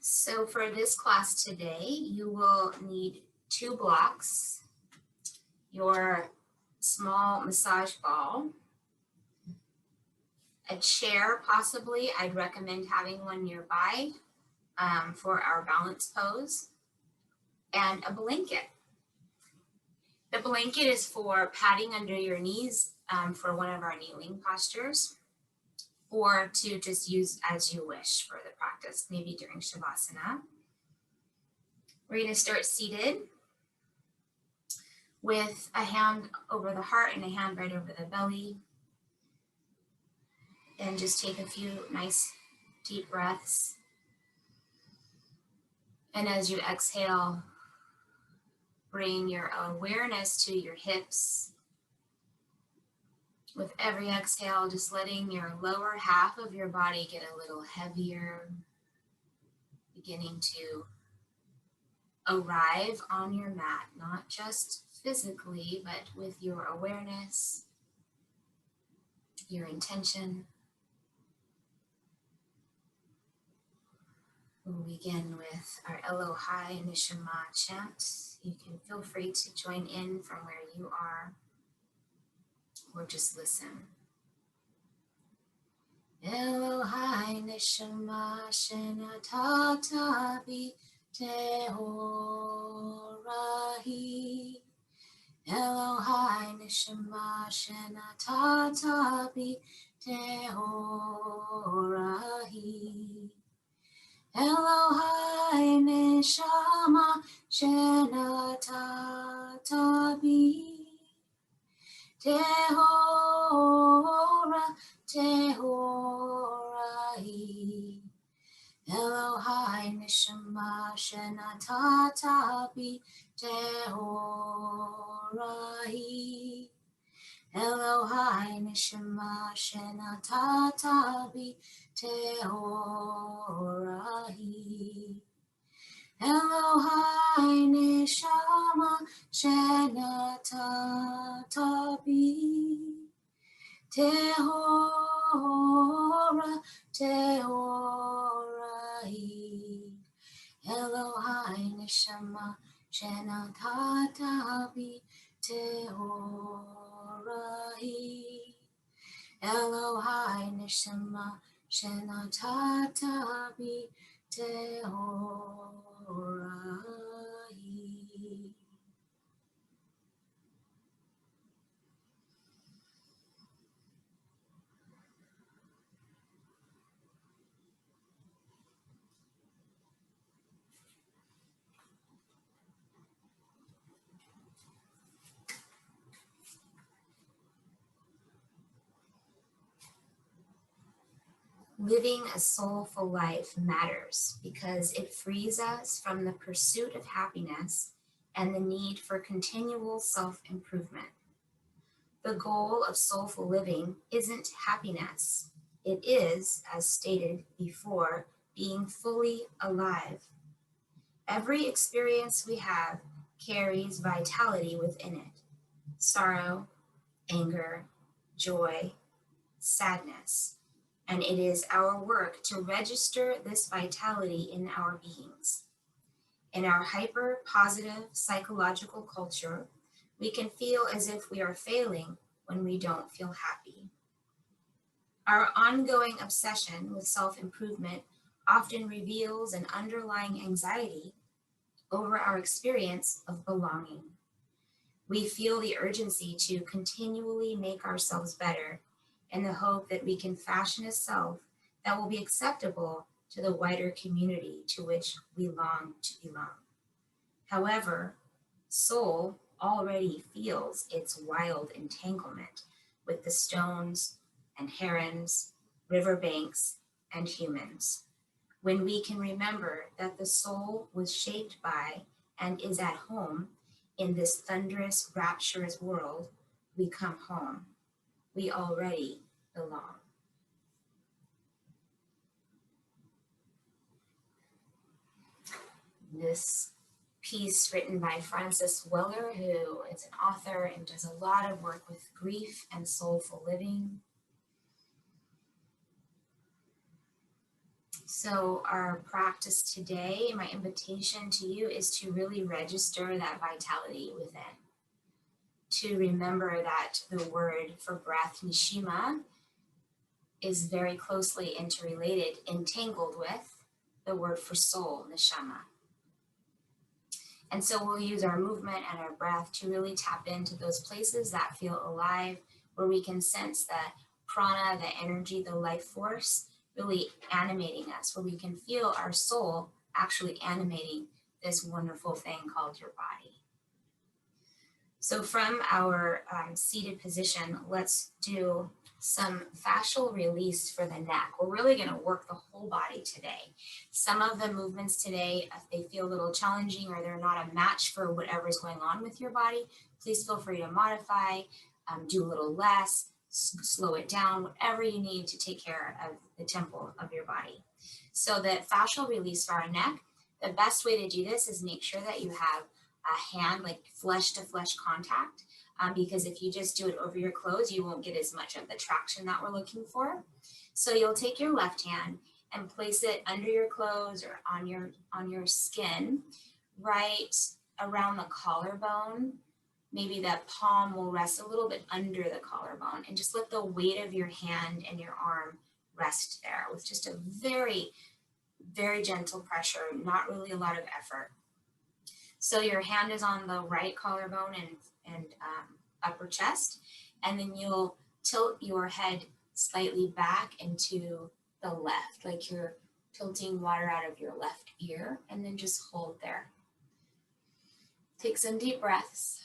So for this class today, you will need 2 blocks, your small massage ball, a chair possibly. I'd recommend having one nearby for our balance pose, and a blanket. The blanket is for padding under your knees for one of our kneeling postures, or to just use as you wish for the practice, maybe during Shavasana. We're going to start seated with a hand over the heart and a hand right over the belly. And just take a few nice deep breaths. And as you exhale, bring your awareness to your hips. With every exhale, just letting your lower half of your body get a little heavier, beginning to arrive on your mat, not just physically, but with your awareness, your intention. We'll begin with our Elohai N'shamah Chant. You can feel free to join in from where you are, or just listen. Elohai N'shamah Chant Tehorahi. Elohai N'shamah Chant Tehorahi. Elohai N'shamah Chant Tehorahi. Elohai N'shamah Chant Tehorahi. Elohai N'shamah Chant Tehorahi. Elohai N'shamah Chant Tehorahi. Elohai N'shamah Chant Tehorahi. Elohai N'shamah Chant Tehorahi. Living a soulful life matters because it frees us from the pursuit of happiness and the need for continual self-improvement. The goal of soulful living isn't happiness. It is, as stated before, being fully alive. Every experience we have carries vitality within it: sorrow, anger, joy, sadness. And it is our work to register this vitality in our beings. In our hyper-positive psychological culture, we can feel as if we are failing when we don't feel happy. Our ongoing obsession with self-improvement often reveals an underlying anxiety over our experience of belonging. We feel the urgency to continually make ourselves better in the hope that we can fashion a self that will be acceptable to the wider community to which we long to belong. However, soul already feels its wild entanglement with the stones and herons, riverbanks, and humans. When we can remember that the soul was shaped by and is at home in this thunderous, rapturous world, we come home. We already belong. This piece written by Frances Weller, who is an author and does a lot of work with grief and soulful living. So our practice today, my invitation to you is to really register that vitality within. To remember that the word for breath, Neshamah, is very closely interrelated, entangled with the word for soul, Neshamah. And so we'll use our movement and our breath to really tap into those places that feel alive, where we can sense the prana, the energy, the life force really animating us, where we can feel our soul actually animating this wonderful thing called your body. So from our seated position, let's do some fascial release for the neck. We're really going to work the whole body today. Some of the movements today, if they feel a little challenging or they're not a match for whatever's going on with your body, please feel free to modify, do a little less, slow it down, whatever you need to take care of the temple of your body. So the fascial release for our neck, the best way to do this is make sure that you have a hand, like flesh to flesh contact, because if you just do it over your clothes, you won't get as much of the traction that we're looking for. So you'll take your left hand and place it under your clothes or on your skin, right around the collarbone. Maybe that palm will rest a little bit under the collarbone, and just let the weight of your hand and your arm rest there with just a very, very gentle pressure, not really a lot of effort. So your hand is on the right collarbone and upper chest, and then you'll tilt your head slightly back into the left, like you're tilting water out of your left ear, and then just hold there. Take some deep breaths.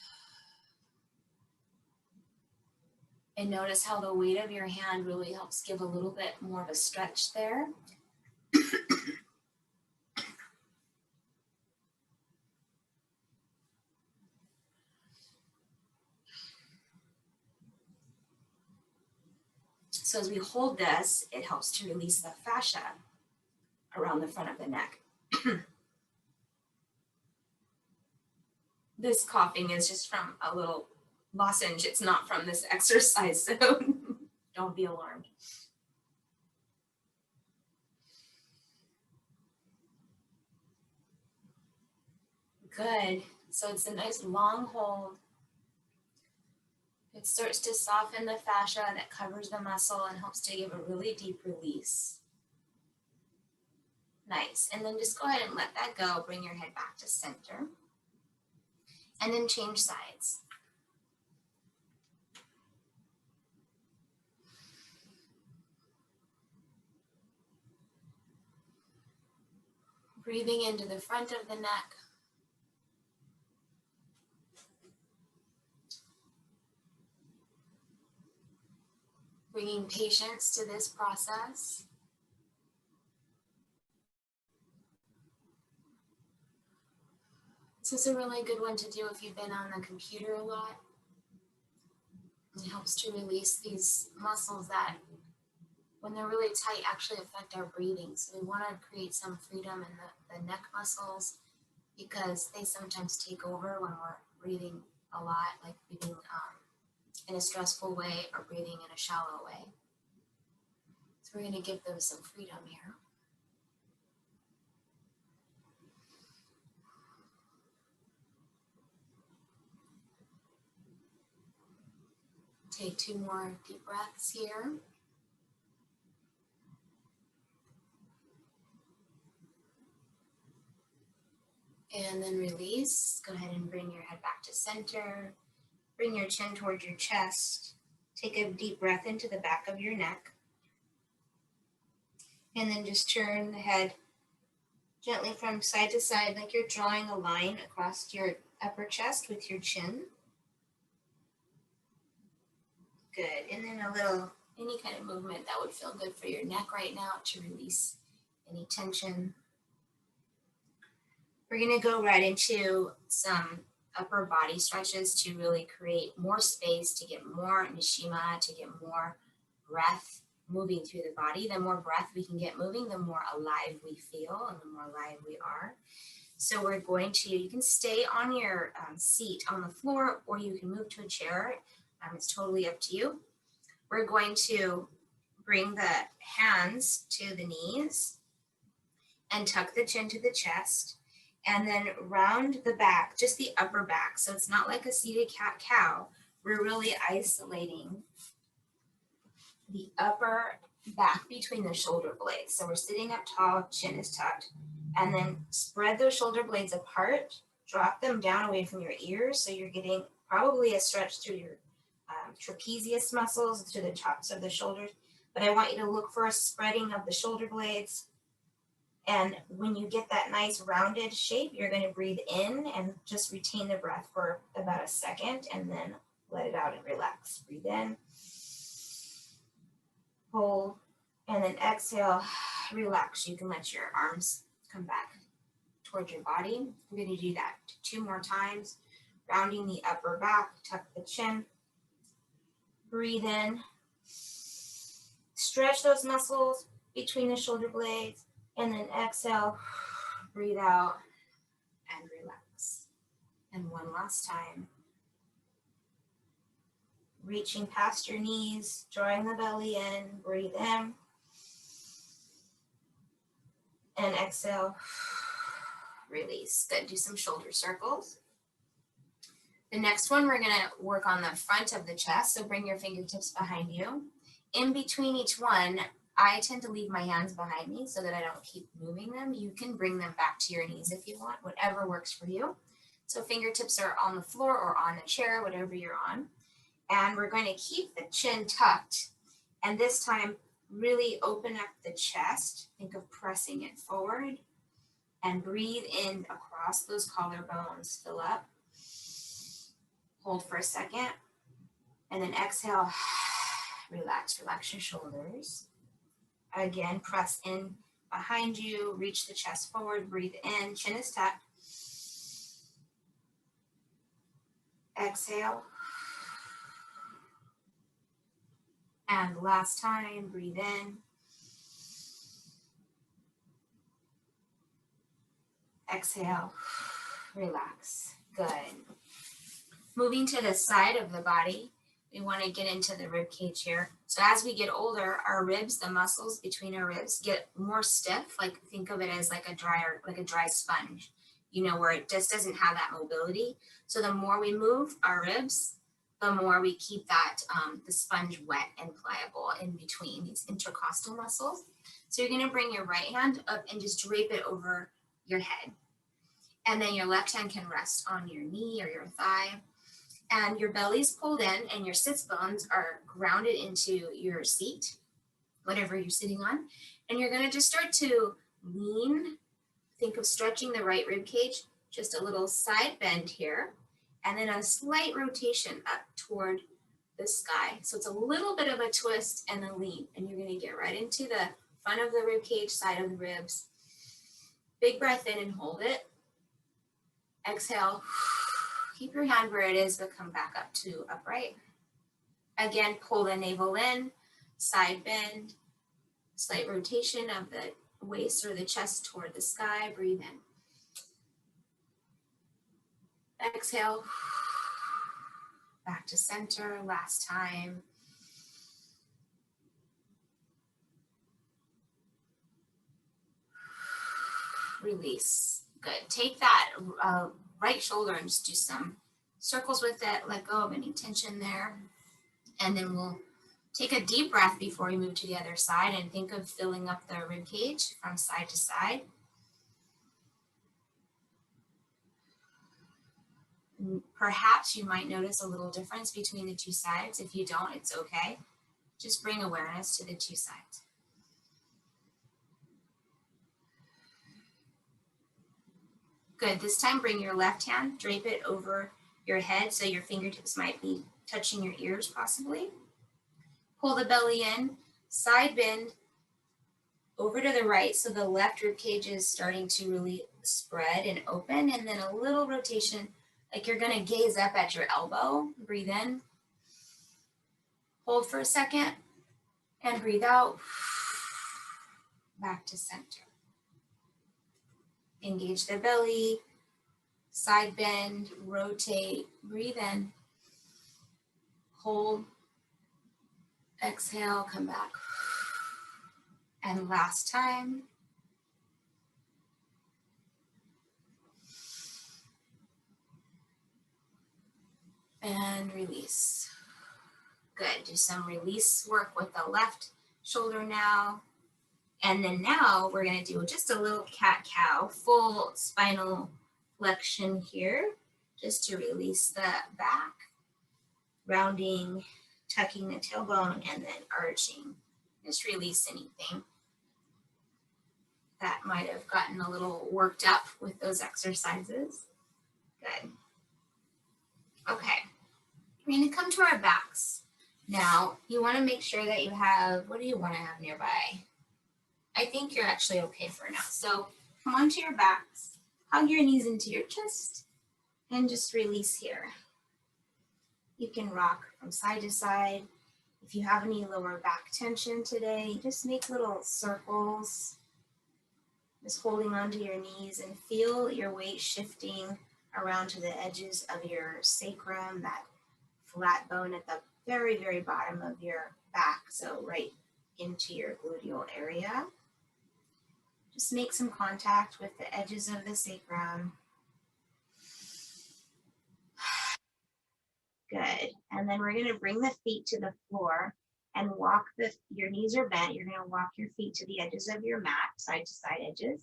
And notice how the weight of your hand really helps give a little bit more of a stretch there. So as we hold this, it helps to release the fascia around the front of the neck. This coughing is just from a little lozenge. It's not from this exercise, so don't be alarmed. Good. So it's a nice long hold. It starts to soften the fascia that covers the muscle and helps to give a really deep release. Nice. And then just go ahead and let that go. Bring your head back to center. And then change sides. Breathing into the front of the neck. Bringing patience to this process. This is a really good one to do if you've been on the computer a lot. It helps to release these muscles that, when they're really tight, actually affect our breathing. So we want to create some freedom in the neck muscles, because they sometimes take over when we're breathing a lot, like breathing in a stressful way or breathing in a shallow way. So we're going to give them some freedom here. Take 2 more deep breaths here. And then release. Go ahead and bring your head back to center. Bring your chin towards your chest. Take a deep breath into the back of your neck. And then just turn the head gently from side to side, like you're drawing a line across your upper chest with your chin. Good. And then any kind of movement that would feel good for your neck right now to release any tension. We're going to go right into some upper body stretches to really create more space, to get more Neshamah, to get more breath moving through the body. The more breath we can get moving, the more alive we feel and the more alive we are. So we're going to, you can stay on your seat on the floor, or you can move to a chair. It's totally up to you. We're going to bring the hands to the knees, and tuck the chin to the chest, and then round the back, just the upper back. So it's not like a seated cat-cow. We're really isolating the upper back between the shoulder blades. So we're sitting up tall, chin is tucked, and then spread those shoulder blades apart, drop them down away from your ears. So you're getting probably a stretch through your trapezius muscles to the tops of the shoulders. But I want you to look for a spreading of the shoulder blades. And when you get that nice rounded shape, you're going to breathe in and just retain the breath for about a second and then let it out and relax. Breathe in, hold, and then exhale, relax. You can let your arms come back towards your body. We're going to do that 2 more times. Rounding the upper back, tuck the chin. Breathe in. Stretch those muscles between the shoulder blades. And then exhale, breathe out, and relax. And one last time. Reaching past your knees, drawing the belly in, breathe in. And exhale, release. Good, do some shoulder circles. The next one, we're gonna work on the front of the chest, so bring your fingertips behind you. In between each one, I tend to leave my hands behind me so that I don't keep moving them. You can bring them back to your knees if you want, whatever works for you. So fingertips are on the floor or on a chair, whatever you're on. And we're going to keep the chin tucked. And this time, really open up the chest. Think of pressing it forward. And breathe in across those collarbones. Fill up. Hold for a second. And then exhale. Relax. Relax your shoulders. Again, press in behind you, reach the chest forward, breathe in, chin is tucked. Exhale. And last time, breathe in. Exhale, relax. Good. Moving to the side of the body. We want to get into the rib cage here. So as we get older, our ribs, the muscles between our ribs get more stiff. Like think of it as like a dry sponge, you know, where it just doesn't have that mobility. So the more we move our ribs, the more we keep that, the sponge wet and pliable in between these intercostal muscles. So you're going to bring your right hand up and just drape it over your head. And then your left hand can rest on your knee or your thigh. And your belly's pulled in and your sits bones are grounded into your seat, whatever you're sitting on. And you're going to just start to lean. Think of stretching the right rib cage, just a little side bend here, and then a slight rotation up toward the sky. So it's a little bit of a twist and a lean. And you're going to get right into the front of the rib cage, side of the ribs. Big breath in and hold it. Exhale. Keep your hand where it is, but come back up to upright. Again, pull the navel in, side bend, slight rotation of the waist or the chest toward the sky. Breathe in. Exhale. Back to center. Last time. Release. Good. Take that right shoulder and just do some circles with it. Let go of any tension there. And then we'll take a deep breath before we move to the other side and think of filling up the rib cage from side to side. Perhaps you might notice a little difference between the two sides. If you don't, it's okay. Just bring awareness to the two sides. Good. This time, bring your left hand, drape it over your head so your fingertips might be touching your ears possibly. Pull the belly in, side bend over to the right so the left rib cage is starting to really spread and open, and then a little rotation like you're going to gaze up at your elbow. Breathe in. Hold for a second and breathe out. Back to center. Engage the belly, side bend, rotate, breathe in, hold, exhale, come back. And last time, And release. Good. Do some release work with the left shoulder now. And then now we're going to do just a little cat-cow, full spinal flexion here, just to release the back, rounding, tucking the tailbone, and then arching. Just release anything that might have gotten a little worked up with those exercises. Good. Okay, we're going to come to our backs. Now, you want to make sure that you have, what do you want to have nearby? I think you're actually okay for now. So come onto your backs, hug your knees into your chest, and just release here. You can rock from side to side. If you have any lower back tension today, just make little circles, just holding onto your knees, and feel your weight shifting around to the edges of your sacrum, that flat bone at the very, very bottom of your back, so right into your gluteal area. Just make some contact with the edges of the sacrum. Good. And then we're going to bring the feet to the floor and walk your knees are bent. You're going to walk your feet to the edges of your mat, side to side edges.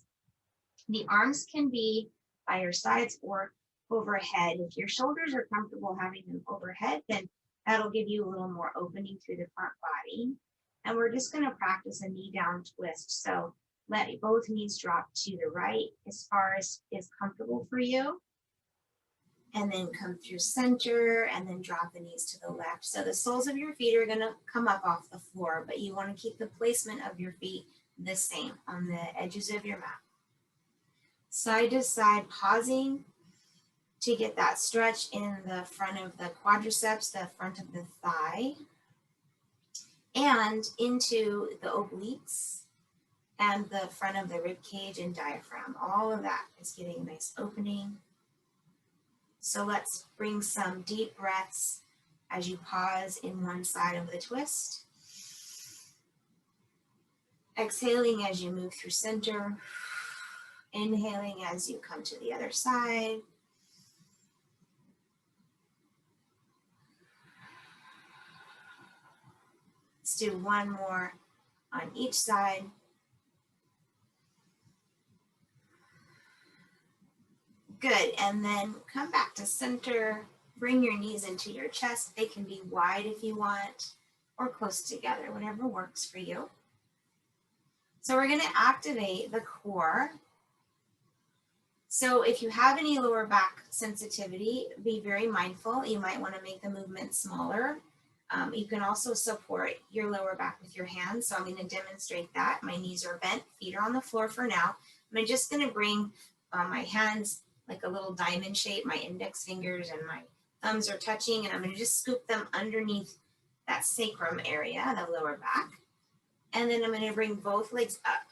The arms can be by your sides or overhead. If your shoulders are comfortable having them overhead, then that'll give you a little more opening through the front body. And we're just going to practice a knee down twist. So let both knees drop to the right as far as is comfortable for you. And then come through center and then drop the knees to the left. So the soles of your feet are going to come up off the floor, but you want to keep the placement of your feet the same on the edges of your mat. Side to side, pausing to get that stretch in the front of the quadriceps, the front of the thigh, and into the obliques and the front of the rib cage and diaphragm. All of that is getting a nice opening. So let's bring some deep breaths as you pause in one side of the twist. Exhaling as you move through center. Inhaling as you come to the other side. Let's do one more on each side. Good, and then come back to center. Bring your knees into your chest. They can be wide if you want, or close together, whatever works for you. So we're going to activate the core. So if you have any lower back sensitivity, be very mindful. You might want to make the movement smaller. You can also support your lower back with your hands. So I'm going to demonstrate that. My knees are bent, feet are on the floor for now. I'm just going to bring my hands like a little diamond shape. My index fingers and my thumbs are touching, and I'm going to just scoop them underneath that sacrum area, the lower back. And then I'm going to bring both legs up.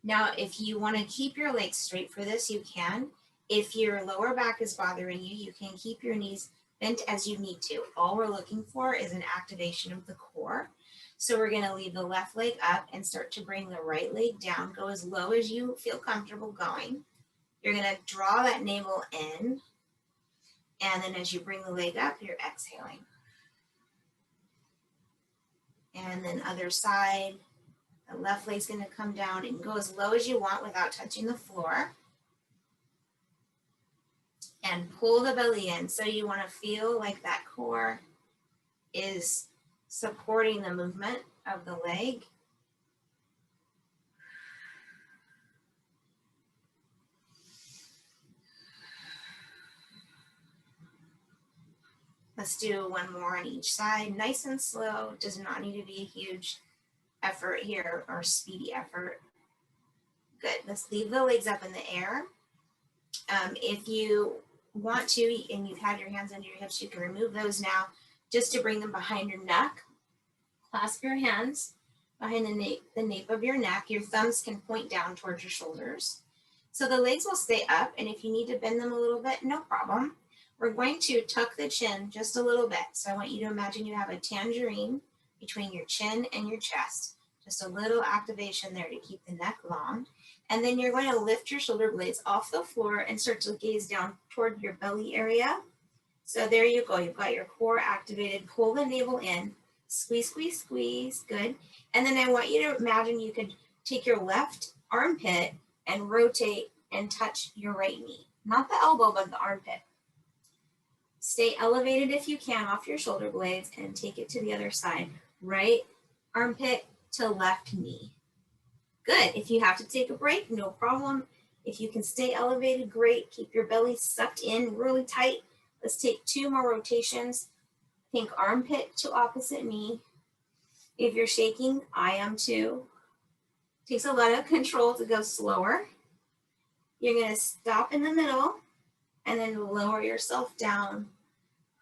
Now, if you want to keep your legs straight for this, you can. If your lower back is bothering you, you can keep your knees bent as you need to. All we're looking for is an activation of the core. So we're going to leave the left leg up and start to bring the right leg down. Go as low as you feel comfortable going. You're going to draw that navel in. And then as you bring the leg up, you're exhaling. And then other side. The left leg's going to come down and go as low as you want without touching the floor. And pull the belly in. So you want to feel like that core is supporting the movement of the leg. Let's do one more on each side. Nice and slow. Does not need to be a huge effort here or speedy effort. Good. Let's leave the legs up in the air. If you want to, and you've had your hands under your hips, you can remove those now just to bring them behind your neck. Clasp your hands behind the nape of your neck. Your thumbs can point down towards your shoulders. So the legs will stay up, and if you need to bend them a little bit, no problem. We're going to tuck the chin just a little bit. So I want you to imagine you have a tangerine between your chin and your chest. Just a little activation there to keep the neck long. And then you're going to lift your shoulder blades off the floor and start to gaze down toward your belly area. So there you go. You've got your core activated. Pull the navel in. Squeeze, squeeze, squeeze. Good. And then I want you to imagine you could take your left armpit and rotate and touch your right knee. Not the elbow, but the armpit. Stay elevated if you can off your shoulder blades and take it to the other side. Right armpit to left knee. Good. If you have to take a break, no problem. If you can stay elevated, great. Keep your belly sucked in really tight. Let's take 2 more rotations. Think armpit to opposite knee. If you're shaking, I am too. Takes a lot of control to go slower. You're going to stop in the middle and then lower yourself down.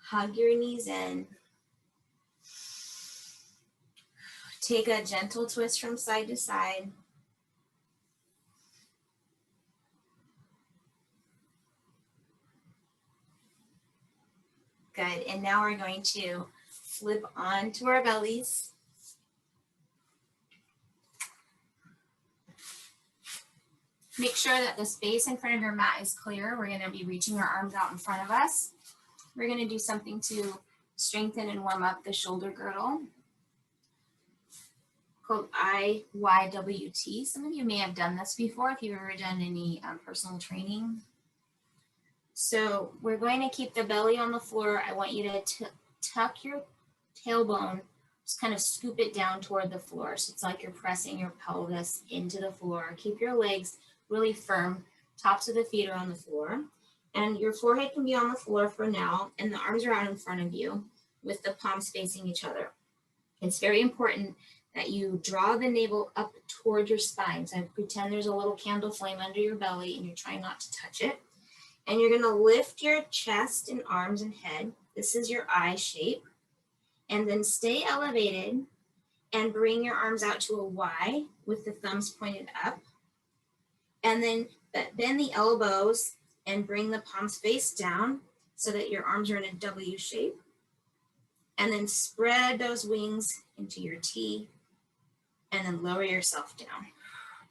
Hug your knees in. Take a gentle twist from side to side. Good. And now we're going to flip onto our bellies. Make sure that the space in front of your mat is clear. We're going to be reaching our arms out in front of us. We're going to do something to strengthen and warm up the shoulder girdle called IYWT. Some of you may have done this before if you've ever done any personal training. So we're going to keep the belly on the floor. I want you to tuck your tailbone, just kind of scoop it down toward the floor. So it's like you're pressing your pelvis into the floor. Keep your legs really firm. Tops of the feet are on the floor. And your forehead can be on the floor for now. And the arms are out in front of you with the palms facing each other. It's very important that you draw the navel up toward your spine. So pretend there's a little candle flame under your belly and you're trying not to touch it. And you're going to lift your chest and arms and head. This is your I shape. And then stay elevated and bring your arms out to a Y with the thumbs pointed up. And then bend the elbows and bring the palms face down so that your arms are in a W shape. And then spread those wings into your T and then lower yourself down.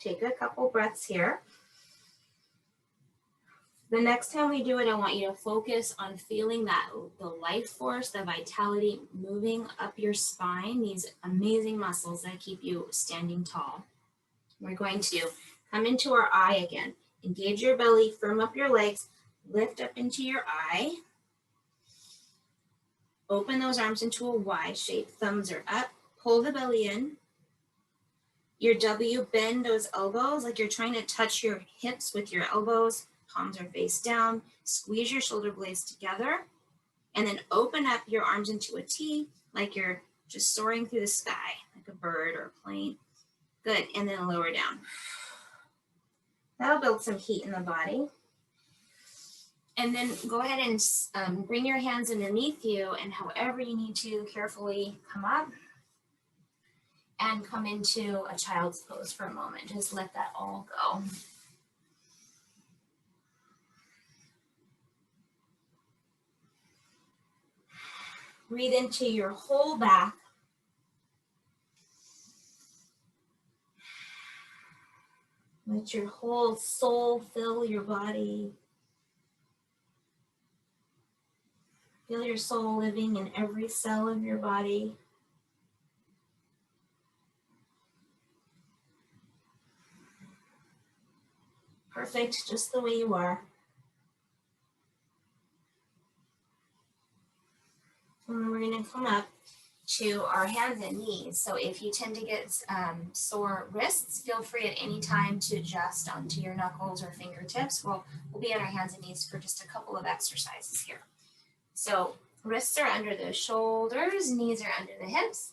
Take a couple breaths here. The next time we do it, I want you to focus on feeling that the life force, the vitality moving up your spine, these amazing muscles that keep you standing tall. We're going to come into our I again. Engage your belly, firm up your legs, lift up into your I. Open those arms into a Y shape. Thumbs are up. Pull the belly in. Your W, bend those elbows like you're trying to touch your hips with your elbows. Palms are face down. Squeeze your shoulder blades together. And then open up your arms into a T like you're just soaring through the sky, like a bird or a plane. Good. And then lower down. That'll build some heat in the body. And then go ahead and bring your hands underneath you, and however you need to, carefully come up and come into a child's pose for a moment. Just let that all go. Breathe into your whole back. Let your whole soul fill your body. Feel your soul living in every cell of your body. Perfect, just the way you are. And then we're going to come up to our hands and knees. So if you tend to get sore wrists, feel free at any time to adjust onto your knuckles or fingertips. We'll be on our hands and knees for just a couple of exercises here. So wrists are under the shoulders, knees are under the hips.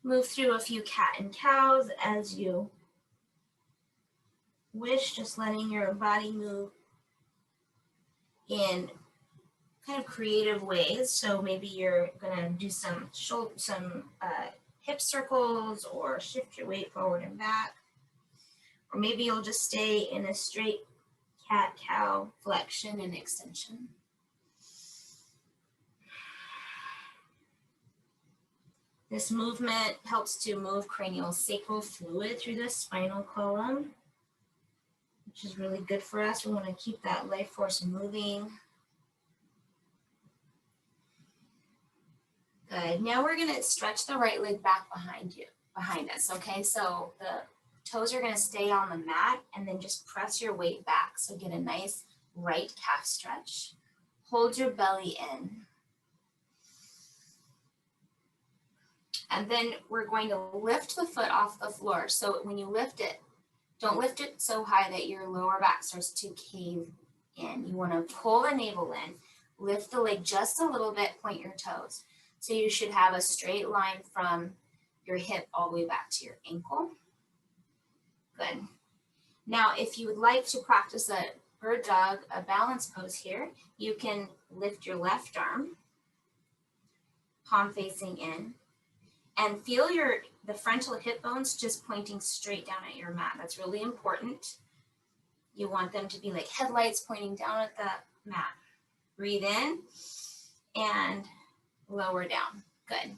Move through a few cat and cows as you wish, just letting your body move in kind of creative ways. So maybe you're gonna do some hip circles or shift your weight forward and back. Or maybe you'll just stay in a straight cat-cow flexion and extension. This movement helps to move cranial sacral fluid through the spinal column, which is really good for us. We want to keep that life force moving. Good. Now we're going to stretch the right leg back behind us. Okay, so the toes are going to stay on the mat, and then just press your weight back. So get a nice right calf stretch. Hold your belly in. And then we're going to lift the foot off the floor. So when you lift it, don't lift it so high that your lower back starts to cave in. You want to pull the navel in, lift the leg just a little bit, point your toes. So you should have a straight line from your hip all the way back to your ankle. Good. Now, if you would like to practice a bird dog, a balance pose here, you can lift your left arm, palm facing in, and feel the frontal hip bones just pointing straight down at your mat. That's really important. You want them to be like headlights pointing down at the mat. Breathe in and lower down. Good.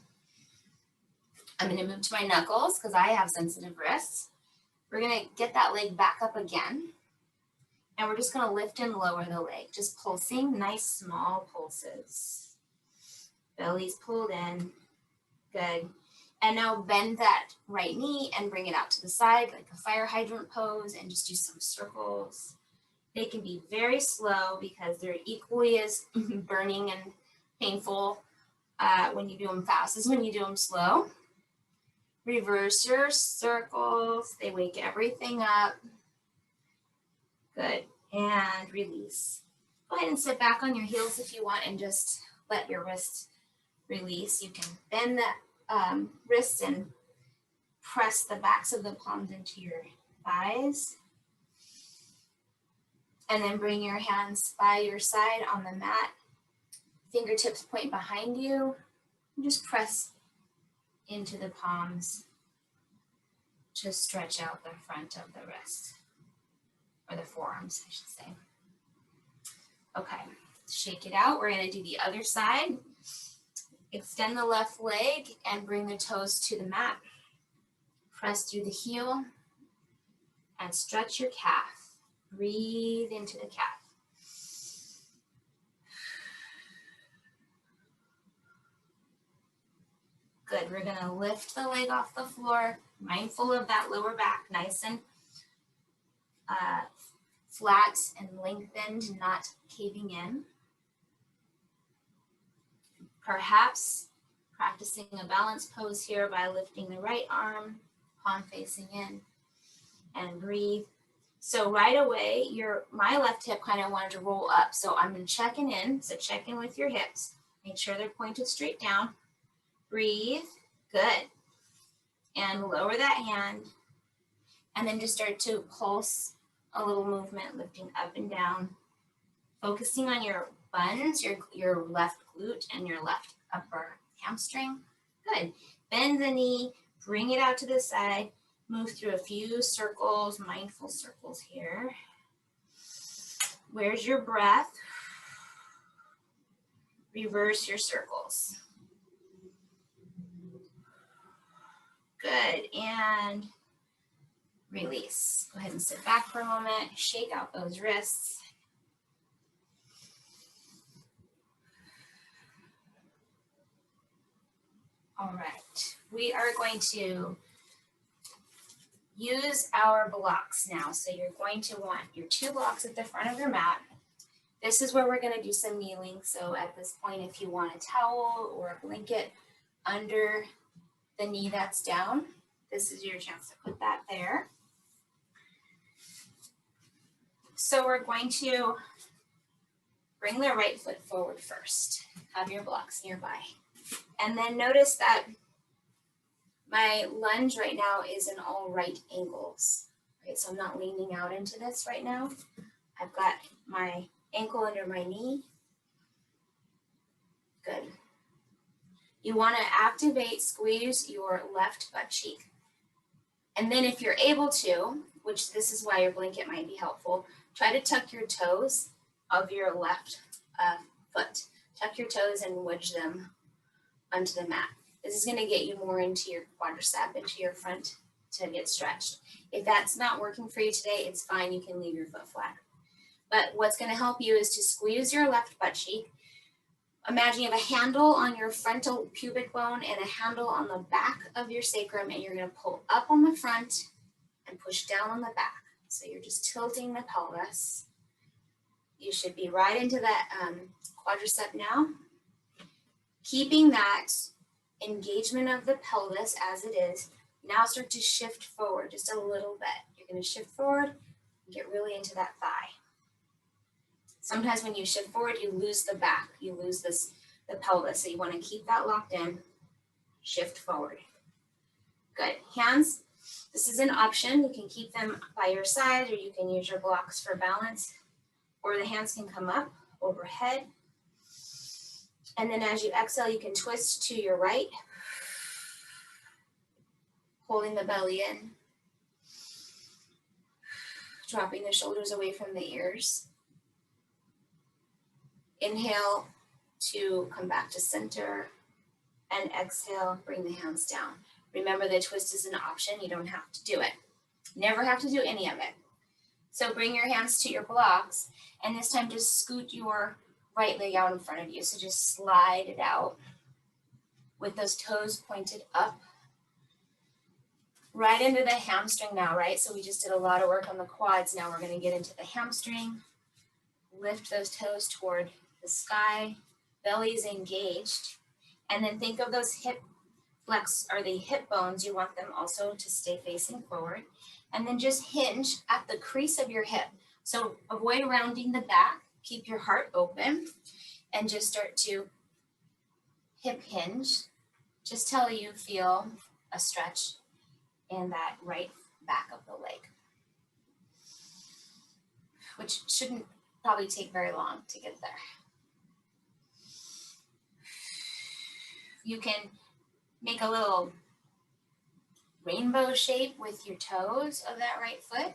I'm going to move to my knuckles because I have sensitive wrists. We're going to get that leg back up again. And we're just going to lift and lower the leg, just pulsing, nice small pulses. Belly's pulled in. Good. And now bend that right knee and bring it out to the side like a fire hydrant pose and just do some circles. They can be very slow because they're equally as burning and painful when you do them fast as when you do them slow. Reverse your circles. They wake everything up. Good. And release. Go ahead and sit back on your heels if you want and just let your wrists release. You can bend the wrists and press the backs of the palms into your thighs. And then bring your hands by your side on the mat. Fingertips point behind you. And just press into the palms to stretch out the front of the wrist. Or the forearms, I should say. Okay, shake it out. We're going to do the other side. Extend the left leg and bring the toes to the mat. Press through the heel and stretch your calf. Breathe into the calf. Good. We're going to lift the leg off the floor, mindful of that lower back, nice and flat and lengthened, not caving in. Perhaps practicing a balance pose here by lifting the right arm, palm facing in, and breathe. So right away, my left hip kind of wanted to roll up. So I'm checking in. So check in with your hips. Make sure they're pointed straight down. Breathe. Good. And lower that hand. And then just start to pulse a little movement, lifting up and down. Focusing on your buns, your left glute and your left upper hamstring. Good. Bend the knee, bring it out to the side, move through a few circles, mindful circles here. Where's your breath? Reverse your circles. Good. And release. Go ahead and sit back for a moment, shake out those wrists. All right, we are going to use our blocks now. So you're going to want your 2 blocks at the front of your mat. This is where we're going to do some kneeling. So at this point, if you want a towel or a blanket under the knee that's down, this is your chance to put that there. So we're going to bring the right foot forward first. Have your blocks nearby. And then notice that my lunge right now is in all right angles. Right, so I'm not leaning out into this right now. I've got my ankle under my knee. Good. You want to activate, squeeze your left butt cheek. And then if you're able to, which this is why your blanket might be helpful, try to tuck your toes of your left foot. Tuck your toes and wedge them onto the mat. This is going to get you more into your quadricep, into your front to get stretched. If that's not working for you today, it's fine. You can leave your foot flat. But what's going to help you is to squeeze your left butt cheek, Imagine you have a handle on your frontal pubic bone and a handle on the back of your sacrum, and you're going to pull up on the front and push down on the back. So you're just tilting the pelvis. You should be right into that quadricep now. Keeping that engagement of the pelvis as it is, now start to shift forward just a little bit. You're going to shift forward and get really into that thigh. Sometimes when you shift forward, you lose the back, you lose the pelvis. So you want to keep that locked in, shift forward. Good. Hands, this is an option. You can keep them by your side, or you can use your blocks for balance, or the hands can come up overhead. And then as you exhale, you can twist to your right, holding the belly in, dropping the shoulders away from the ears. Inhale to come back to center, and exhale, bring the hands down. Remember, the twist is an option. You don't have to do it. Never have to do any of it. So bring your hands to your blocks, and this time just scoot your right leg out in front of you. So just slide it out with those toes pointed up. Right into the hamstring now, right? So we just did a lot of work on the quads. Now we're going to get into the hamstring. Lift those toes toward the sky. Belly is engaged. And then think of those hip flex, or the hip bones. You want them also to stay facing forward. And then just hinge at the crease of your hip. So avoid rounding the back. Keep your heart open. And just start to hip hinge. Just till you feel a stretch in that right back of the leg, which shouldn't probably take very long to get there. You can make a little rainbow shape with your toes of that right foot,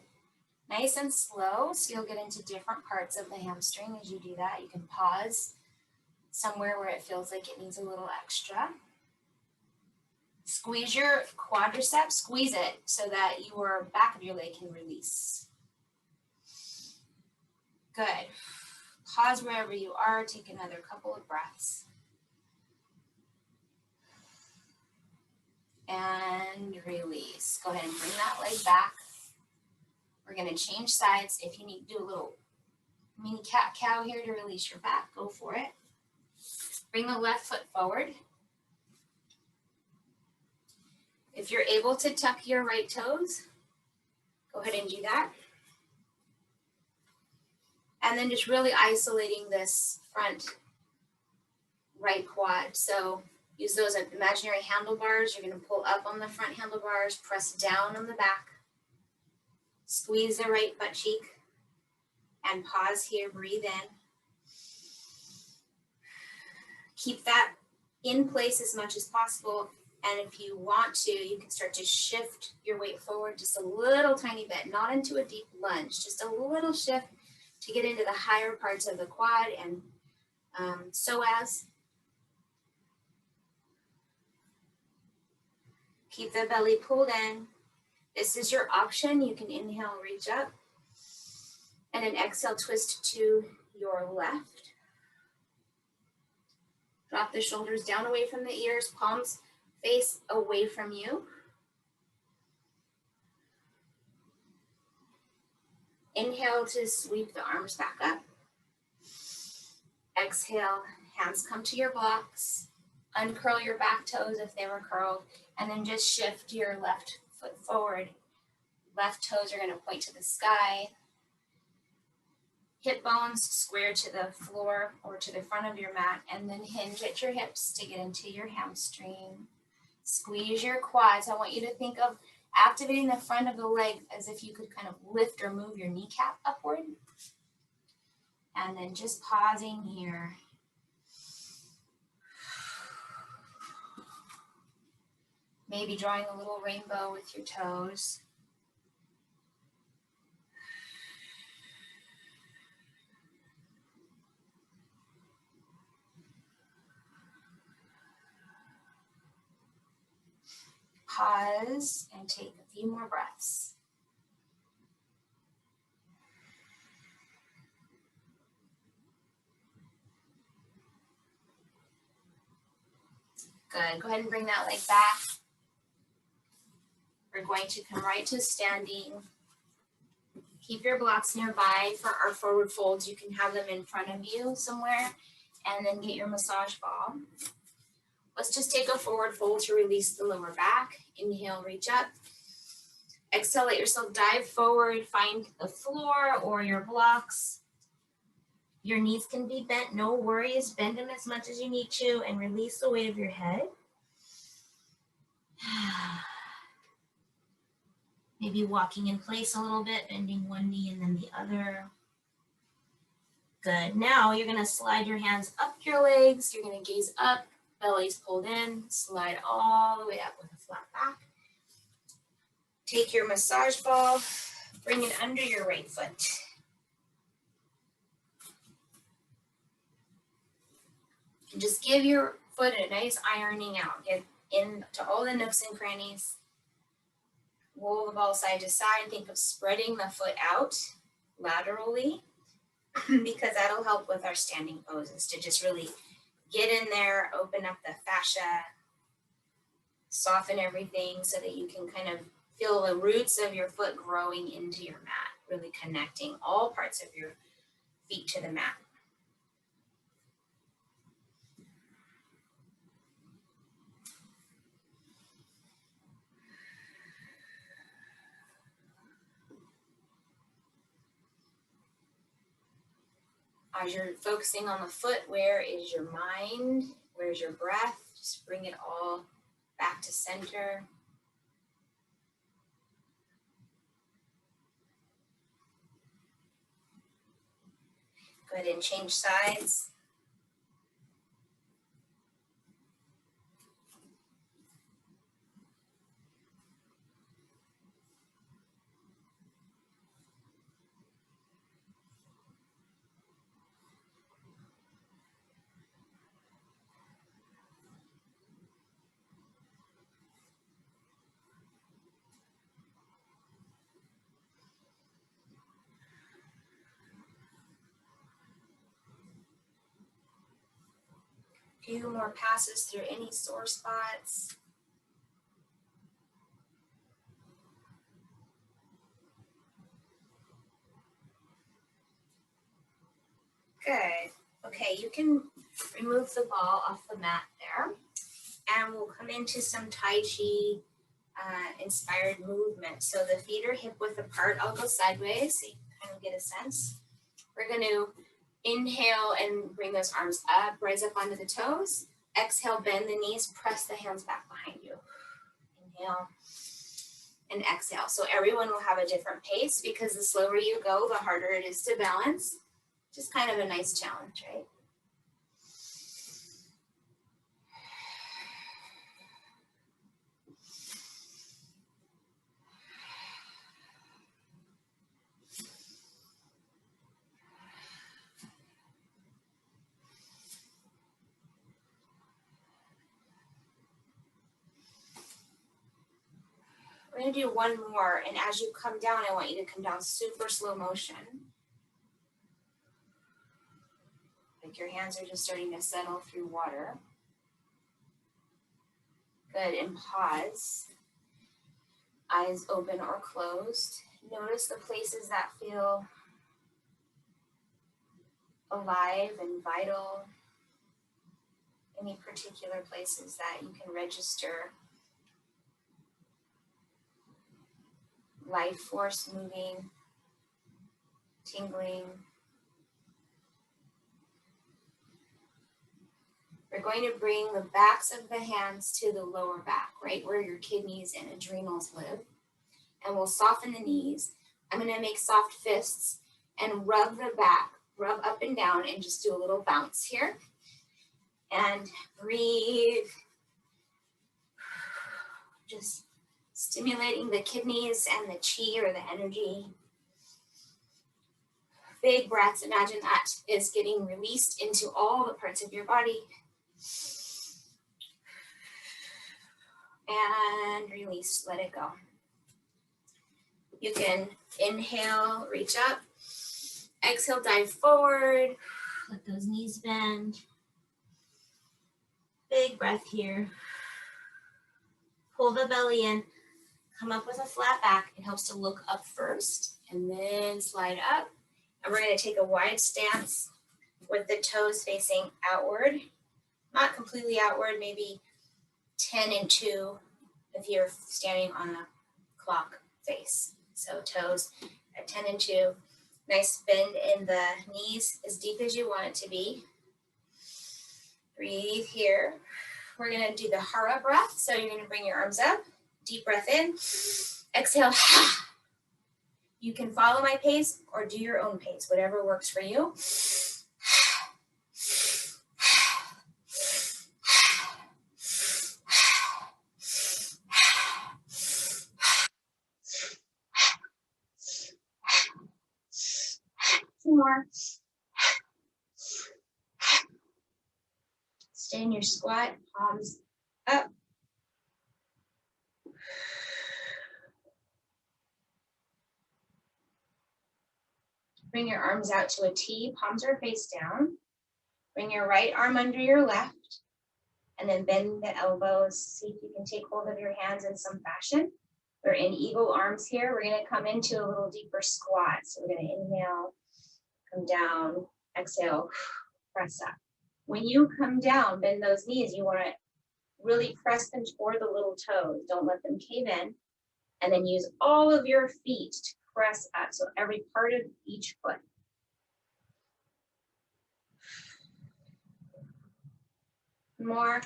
nice and slow, so you'll get into different parts of the hamstring as you do that. You can pause somewhere where it feels like it needs a little extra. Squeeze your quadricep, squeeze it so that your back of your leg can release. Good. Pause wherever you are, take another couple of breaths. And release. Go ahead and bring that leg back. We're going to change sides. If you need to do a little mini cat-cow here to release your back, go for it. Bring the left foot forward. If you're able to tuck your right toes, go ahead and do that. And then just really isolating this front right quad. So use those imaginary handlebars. You're going to pull up on the front handlebars, press down on the back, squeeze the right butt cheek, and pause here, breathe in. Keep that in place as much as possible. And if you want to, you can start to shift your weight forward just a little tiny bit, not into a deep lunge, just a little shift to get into the higher parts of the quad and psoas. Keep the belly pulled in. This is your option. You can inhale, reach up, and then exhale, twist to your left. Drop the shoulders down away from the ears, palms face away from you. Inhale to sweep the arms back up. Exhale, hands come to your blocks. Uncurl your back toes if they were curled, and then just shift your left foot forward. Left toes are going to point to the sky. Hip bones square to the floor or to the front of your mat, and then hinge at your hips to get into your hamstring. Squeeze your quads. I want you to think of activating the front of the leg as if you could kind of lift or move your kneecap upward. And then just pausing here. Maybe drawing a little rainbow with your toes. Pause and take a few more breaths. Good. Go ahead and bring that leg back. We're going to come right to standing. Keep your blocks nearby for our forward folds. You can have them in front of you somewhere, and then get your massage ball. Let's just take a forward fold to release the lower back. Inhale, reach up. Exhale, let yourself dive forward. Find the floor or your blocks. Your knees can be bent, no worries. Bend them as much as you need to, and release the weight of your head. Maybe walking in place a little bit, bending one knee and then the other. Good. Now you're going to slide your hands up your legs. You're going to gaze up, belly's pulled in, slide all the way up with a flat back. Take your massage ball, bring it under your right foot. And just give your foot a nice ironing out. Get into all the nooks and crannies. Roll the ball side to side. Think of spreading the foot out laterally because that'll help with our standing poses to just really get in there, open up the fascia, soften everything so that you can kind of feel the roots of your foot growing into your mat, really connecting all parts of your feet to the mat. As you're focusing on the foot, where is your mind? Where's your breath? Just bring it all back to center. Go ahead and change sides. Few more passes through any sore spots. Good. Okay, you can remove the ball off the mat there, and we'll come into some Tai Chi inspired movement. So the feet are hip width apart. I'll go sideways so you can kind of get a sense. We're going to inhale and bring those arms up, rise up onto the toes. Exhale, bend the knees, press the hands back behind you. Inhale and exhale. So everyone will have a different pace because the slower you go, the harder it is to balance. Just kind of a nice challenge, right? We're going to do one more, and as you come down, I want you to come down super slow motion. Like your hands are just starting to settle through water. Good, and pause. Eyes open or closed. Notice the places that feel alive and vital. Any particular places that you can register life force moving, tingling. We're going to bring the backs of the hands to the lower back, right where your kidneys and adrenals live. And we'll soften the knees. I'm going to make soft fists and rub the back, rub up and down, and just do a little bounce here. And breathe. Just stimulating the kidneys and the chi or the energy. Big breaths. Imagine that is getting released into all the parts of your body. And release, let it go. You can inhale, reach up. Exhale, dive forward. Let those knees bend. Big breath here. Pull the belly in. Come up with a flat back. It helps to look up first and then slide up. And we're going to take a wide stance with the toes facing outward. Not completely outward, maybe 10 and 2 if you're standing on a clock face. So toes at 10 and 2. Nice bend in the knees as deep as you want it to be. Breathe here. We're going to do the hara breath. So you're going to bring your arms up. Deep breath in. Exhale. You can follow my pace or do your own pace, whatever works for you. Two more. Stay in your squat, palms up. Bring your arms out to a T, palms are face down. Bring your right arm under your left, and then bend the elbows. See if you can take hold of your hands in some fashion. We're in eagle arms here. We're gonna come into a little deeper squat. So we're gonna inhale, come down, exhale, press up. When you come down, bend those knees, you wanna really press them toward the little toes. Don't let them cave in. And then use all of your feet to press up. So every part of each foot. More.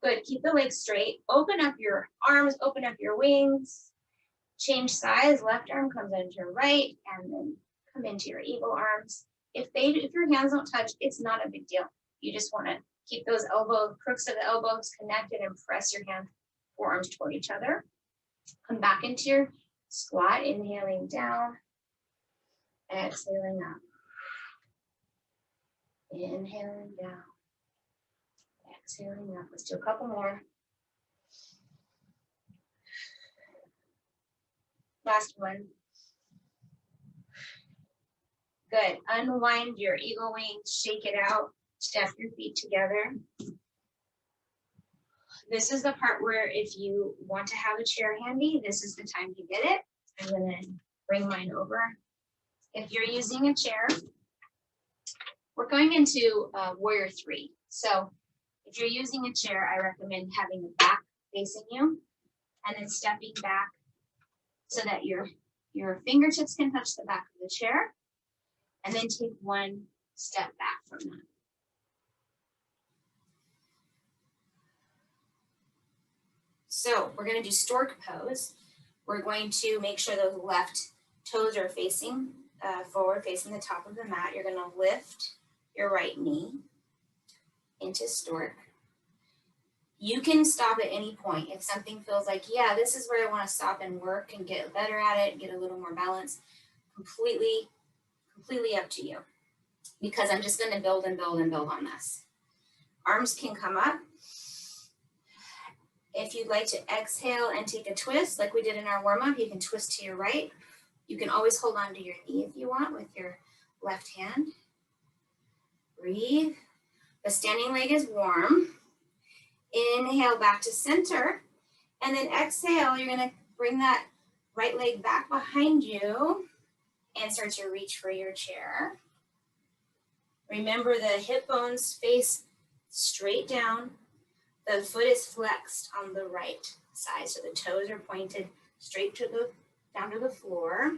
Good, keep the legs straight. Open up your arms, open up your wings. Change size, left arm comes into your right and then come into your eagle arms. If your hands don't touch, it's not a big deal. You just wanna keep those elbows, crooks of the elbows connected and press your hand, forearms toward each other. Come back into your squat, inhaling down, exhaling up. Inhaling down, exhaling up. Let's do a couple more. Last one. Good. Unwind your eagle wings, shake it out, step your feet together. This is the part where if you want to have a chair handy, this is the time to get it. I'm gonna bring mine over. If you're using a chair, we're going into warrior 3. So if you're using a chair, I recommend having the back facing you and then stepping back so that your fingertips can touch the back of the chair, and then take one step back from that. So we're going to do stork pose. We're going to make sure those left toes are facing forward, facing the top of the mat. You're going to lift your right knee into stork. You can stop at any point. If something feels like, yeah, this is where I want to stop and work and get better at it, get a little more balance, completely up to you. Because I'm just going to build and build and build on this. Arms can come up. If you'd like to exhale and take a twist like we did in our warm-up, you can twist to your right. You can always hold on to your knee if you want with your left hand. Breathe. The standing leg is warm. Inhale back to center. And then exhale, you're going to bring that right leg back behind you and start to reach for your chair. Remember the hip bones face straight down. The foot is flexed on the right side, so the toes are pointed straight to down to the floor.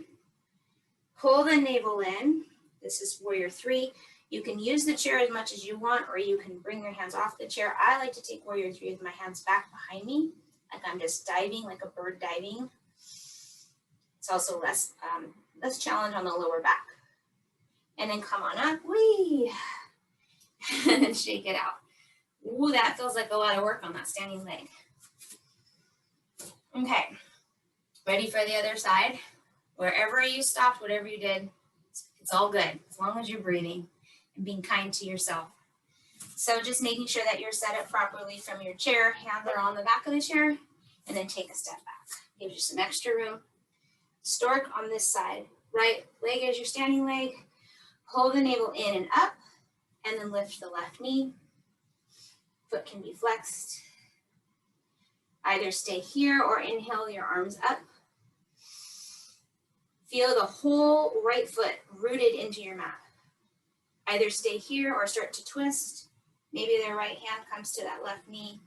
Pull the navel in. This is warrior 3. You can use the chair as much as you want, or you can bring your hands off the chair. I like to take warrior 3 with my hands back behind me, like I'm just diving, like a bird diving. It's also less challenge on the lower back. And then come on up, whee, and then shake it out. Ooh, that feels like a lot of work on that standing leg. Okay, ready for the other side? Wherever you stopped, whatever you did, it's all good, as long as you're breathing and being kind to yourself. So just making sure that you're set up properly from your chair, hands are on the back of the chair, and then take a step back. Gives you some extra room. Stork on this side. Right leg is your standing leg. Pull the navel in and up. And then lift the left knee. Foot can be flexed. Either stay here or inhale your arms up. Feel the whole right foot rooted into your mat. Either stay here or start to twist. Maybe the right hand comes to that left knee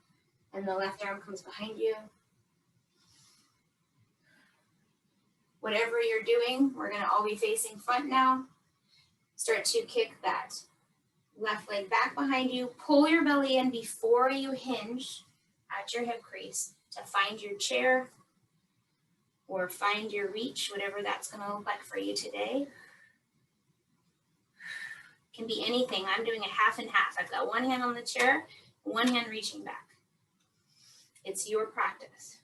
and the left arm comes behind you. Whatever you're doing, we're going to all be facing front now. Start to kick that left leg back behind you. Pull your belly in before you hinge at your hip crease to find your chair or find your reach, whatever that's going to look like for you today. It can be anything. I'm doing a half and half. I've got one hand on the chair, one hand reaching back. It's your practice.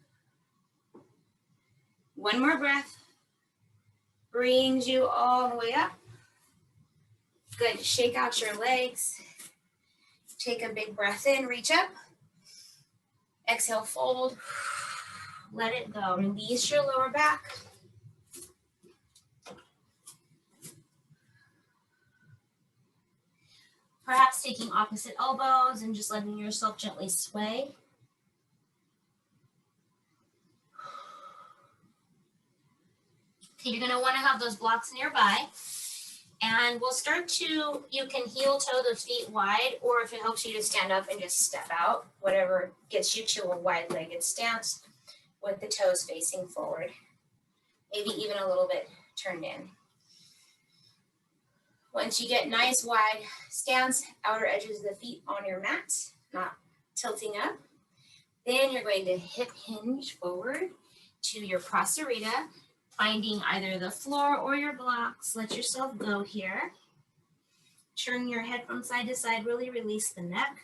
One more breath. Brings you all the way up. Good. Shake out your legs. Take a big breath in. Reach up. Exhale, fold. Let it go. Release your lower back. Perhaps taking opposite elbows and just letting yourself gently sway. Okay, you're going to want to have those blocks nearby. And we'll start to, you can heel toe the feet wide, or if it helps you to stand up and just step out, whatever gets you to a wide-legged stance with the toes facing forward. Maybe even a little bit turned in. Once you get nice wide stance, outer edges of the feet on your mat, not tilting up, then you're going to hip hinge forward to your prasarita, finding either the floor or your blocks. Let yourself go here. Turn your head from side to side, really release the neck.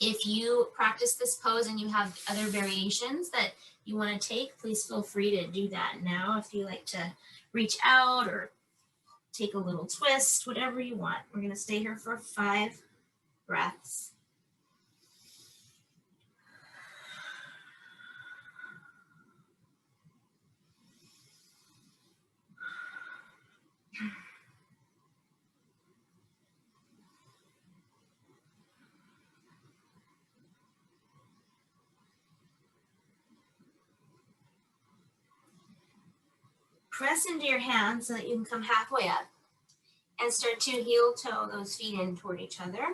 If you practice this pose and you have other variations that you want to take, please feel free to do that now. If you like to reach out or take a little twist, whatever you want. We're going to stay here for 5 breaths. Press into your hands so that you can come halfway up and start to heel toe those feet in toward each other.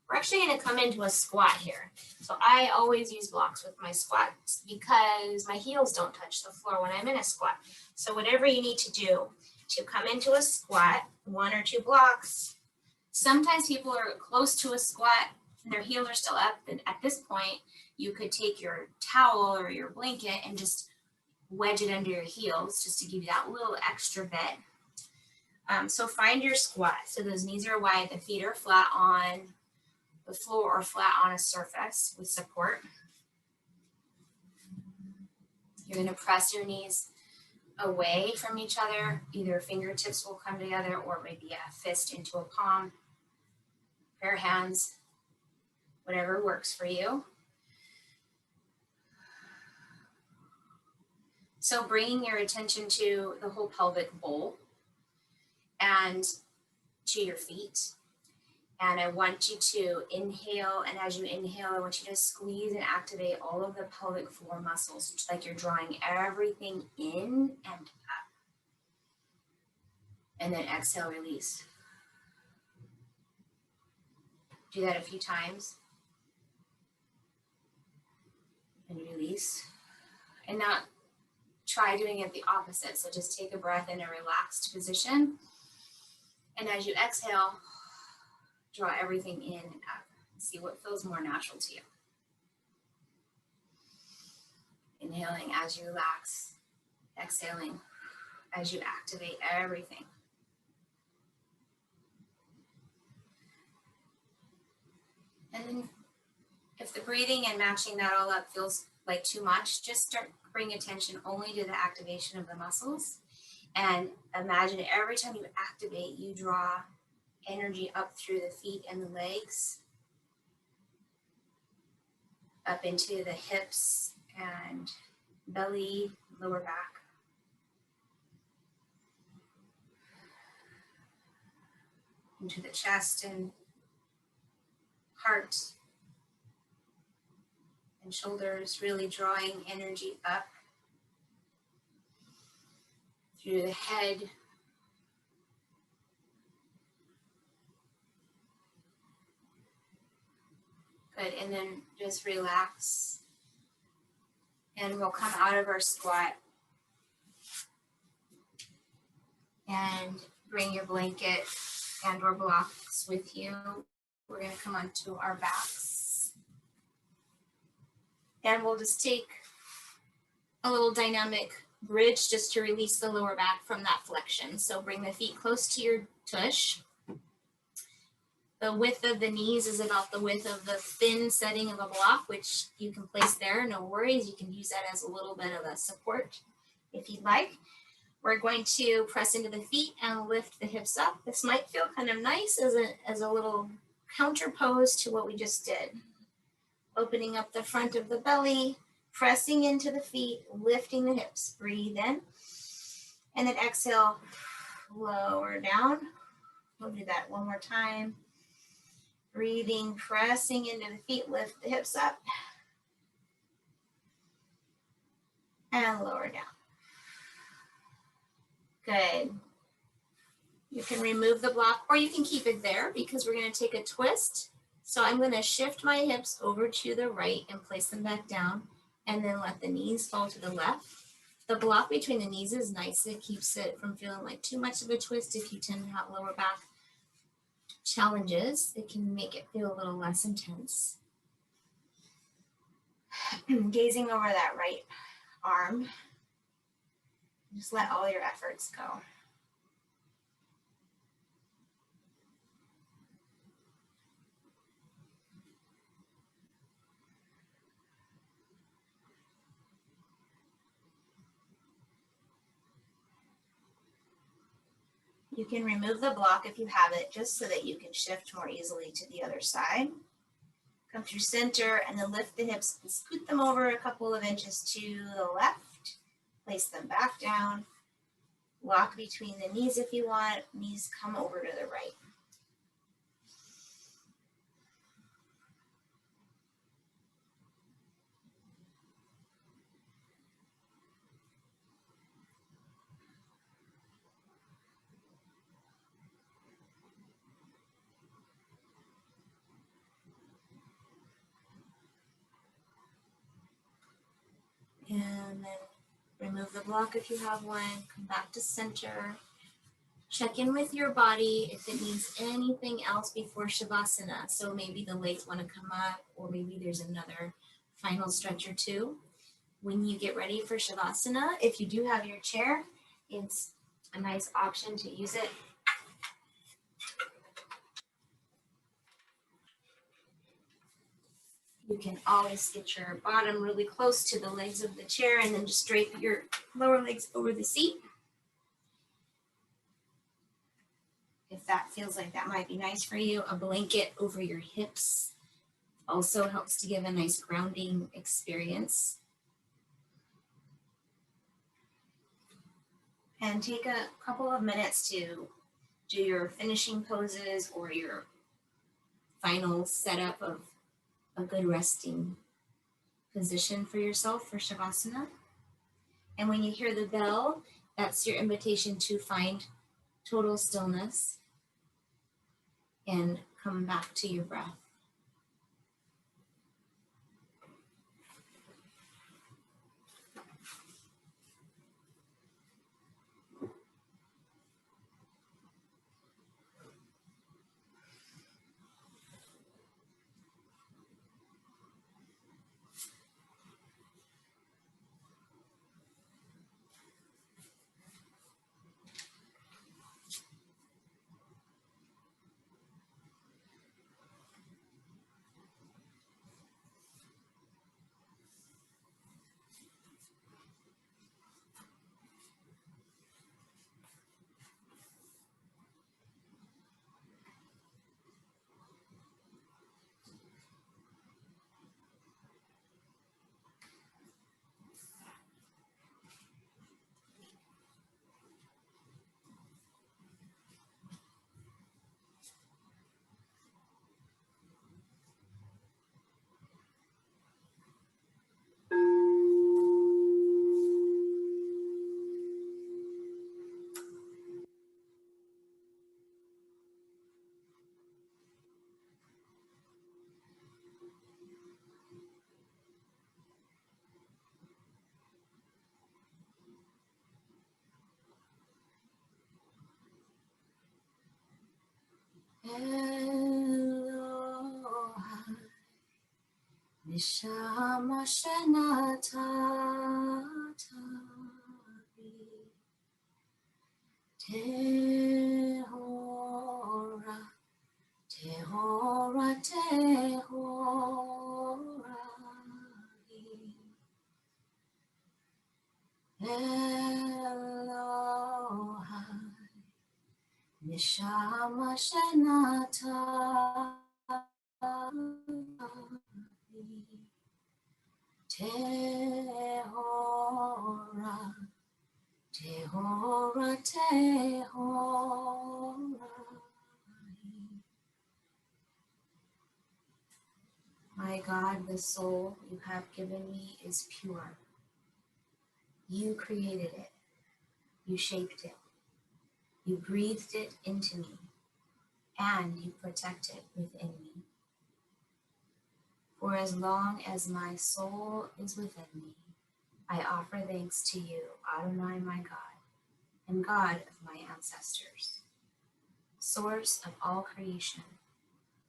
We're actually going to come into a squat here. So I always use blocks with my squats because my heels don't touch the floor when I'm in a squat. So whatever you need to do to come into a squat, 1 or 2 blocks. Sometimes people are close to a squat and their heels are still up. And at this point, you could take your towel or your blanket and just wedge it under your heels just to give you that little extra bit. So find your squat. So those knees are wide, the feet are flat on the floor or flat on a surface with support. You're going to press your knees away from each other. Either fingertips will come together or maybe a fist into a palm. Pair hands, whatever works for you. So bringing your attention to the whole pelvic bowl and to your feet. And I want you to inhale, and as you inhale, I want you to squeeze and activate all of the pelvic floor muscles, just like you're drawing everything in and up. And then exhale, release. Do that a few times. And release. And now try doing it the opposite. So just take a breath in a relaxed position. And as you exhale, draw everything in and up. See what feels more natural to you. Inhaling as you relax. Exhaling as you activate everything. And then if the breathing and matching that all up feels like too much, just start bringing attention only to the activation of the muscles. And imagine every time you activate, you draw energy up through the feet and the legs, up into the hips and belly, lower back. into the chest and heart and shoulders, really drawing energy up through the head. Good, and then just relax. And we'll come out of our squat and bring your blanket and or blocks with you. We're going to come onto our backs. And we'll just take a little dynamic bridge just to release the lower back from that flexion. So bring the feet close to your tush. The width of the knees is about the width of the thin setting of a block, which you can place there, no worries. You can use that as a little bit of a support if you'd like. We're going to press into the feet and lift the hips up. This might feel kind of nice as a little counter pose to what we just did. Opening up the front of the belly, pressing into the feet, lifting the hips. Breathe in, and then exhale, lower down. We'll do that one more time. Breathing, pressing into the feet, lift the hips up, and lower down. Good. You can remove the block or you can keep it there because we're going to take a twist. So I'm going to shift my hips over to the right and place them back down and then let the knees fall to the left. The block between the knees is nice. It keeps it from feeling like too much of a twist. If you tend to have lower back challenges, it can make it feel a little less intense. Gazing over that right arm. Just let all your efforts go. You can remove the block if you have it, just so that you can shift more easily to the other side. Come through center and then lift the hips and scoot them over a couple of inches to the left. Place them back down. Lock between the knees if you want. Knees come over to the right. And then remove the block if you have one. Come back to center. Check in with your body if it needs anything else before Shavasana. So maybe the legs want to come up, or maybe there's another final stretch or two. When you get ready for Shavasana, if you do have your chair, it's a nice option to use it. You can always get your bottom really close to the legs of the chair and then just drape your lower legs over the seat. If that feels like that might be nice for you, a blanket over your hips also helps to give a nice grounding experience. And take a couple of minutes to do your finishing poses or your final setup of a good resting position for yourself for Shavasana. And when you hear the bell, that's your invitation to find total stillness and come back to your breath. Neshamah Chant. Tehora, Tehora, Tehora. Elohai N'shamah Chant. Tehora, Tehora, Tehora. My God, the soul you have given me is pure. You created it. You shaped it. You breathed it into me, and you protect it within me. For as long as my soul is within me, I offer thanks to you, Adonai, my God, and God of my ancestors, source of all creation,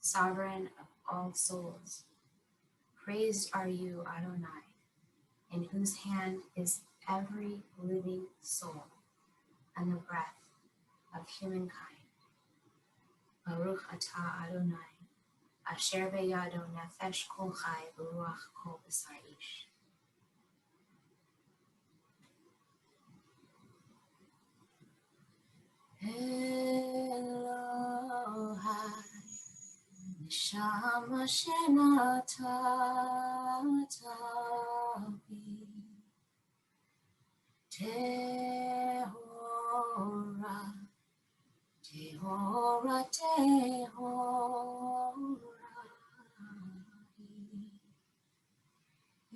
sovereign of all souls. Praised are you, Adonai, in whose hand is every living soul and the breath of humankind. Baruch atah Adonai, asher beyado nefesh kol chai v'ruach kol b'sar ish. Elohai N'shamah Chant. Tehora, Tehora, Tehora.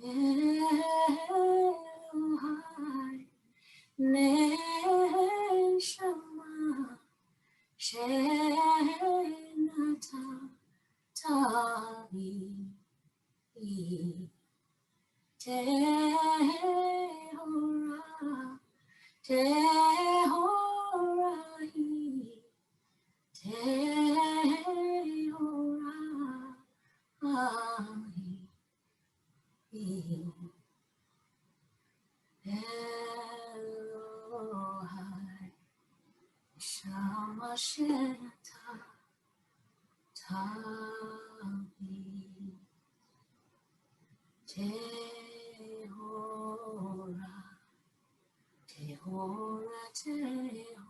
Elohai N'shamah Chant. Tehora, Tehora, Elohai N'shamah Chant. Tehora, Tehora, Tehora.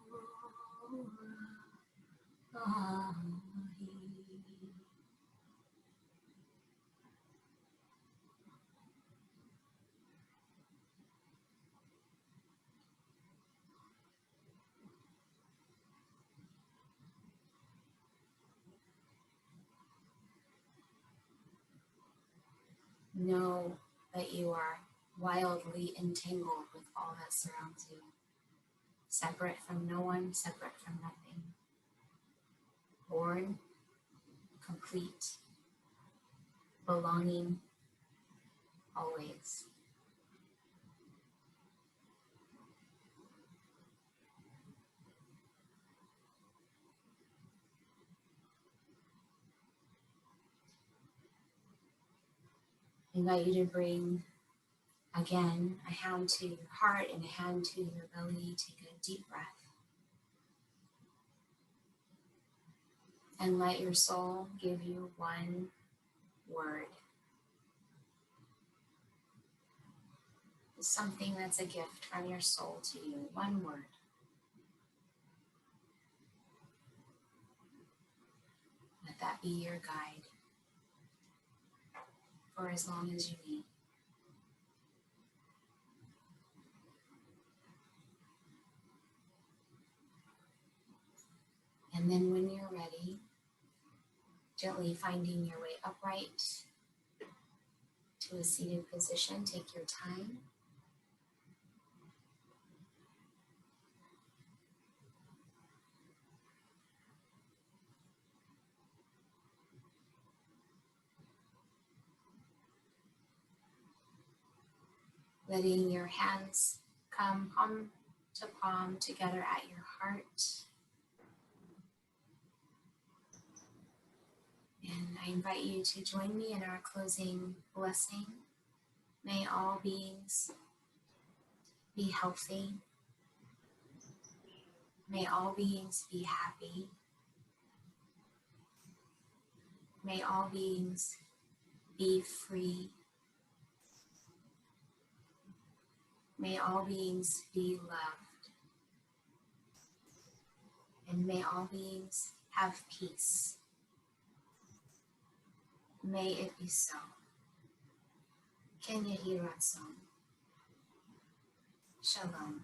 Know that you are wildly entangled with all that surrounds you, separate from no one, separate from nothing, born, complete, belonging, always. I invite you to bring, again, a hand to your heart and a hand to your belly. Take a deep breath. And let your soul give you one word. It's something that's a gift from your soul to you. One word. Let that be your guide for as long as you need. And then when you're ready, gently finding your way upright to a seated position, take your time. Letting your hands come palm to palm together at your heart. And I invite you to join me in our closing blessing. May all beings be healthy. May all beings be happy. May all beings be free. May all beings be loved. And may all beings have peace. May it be so. Kenya Hiratson. Shalom.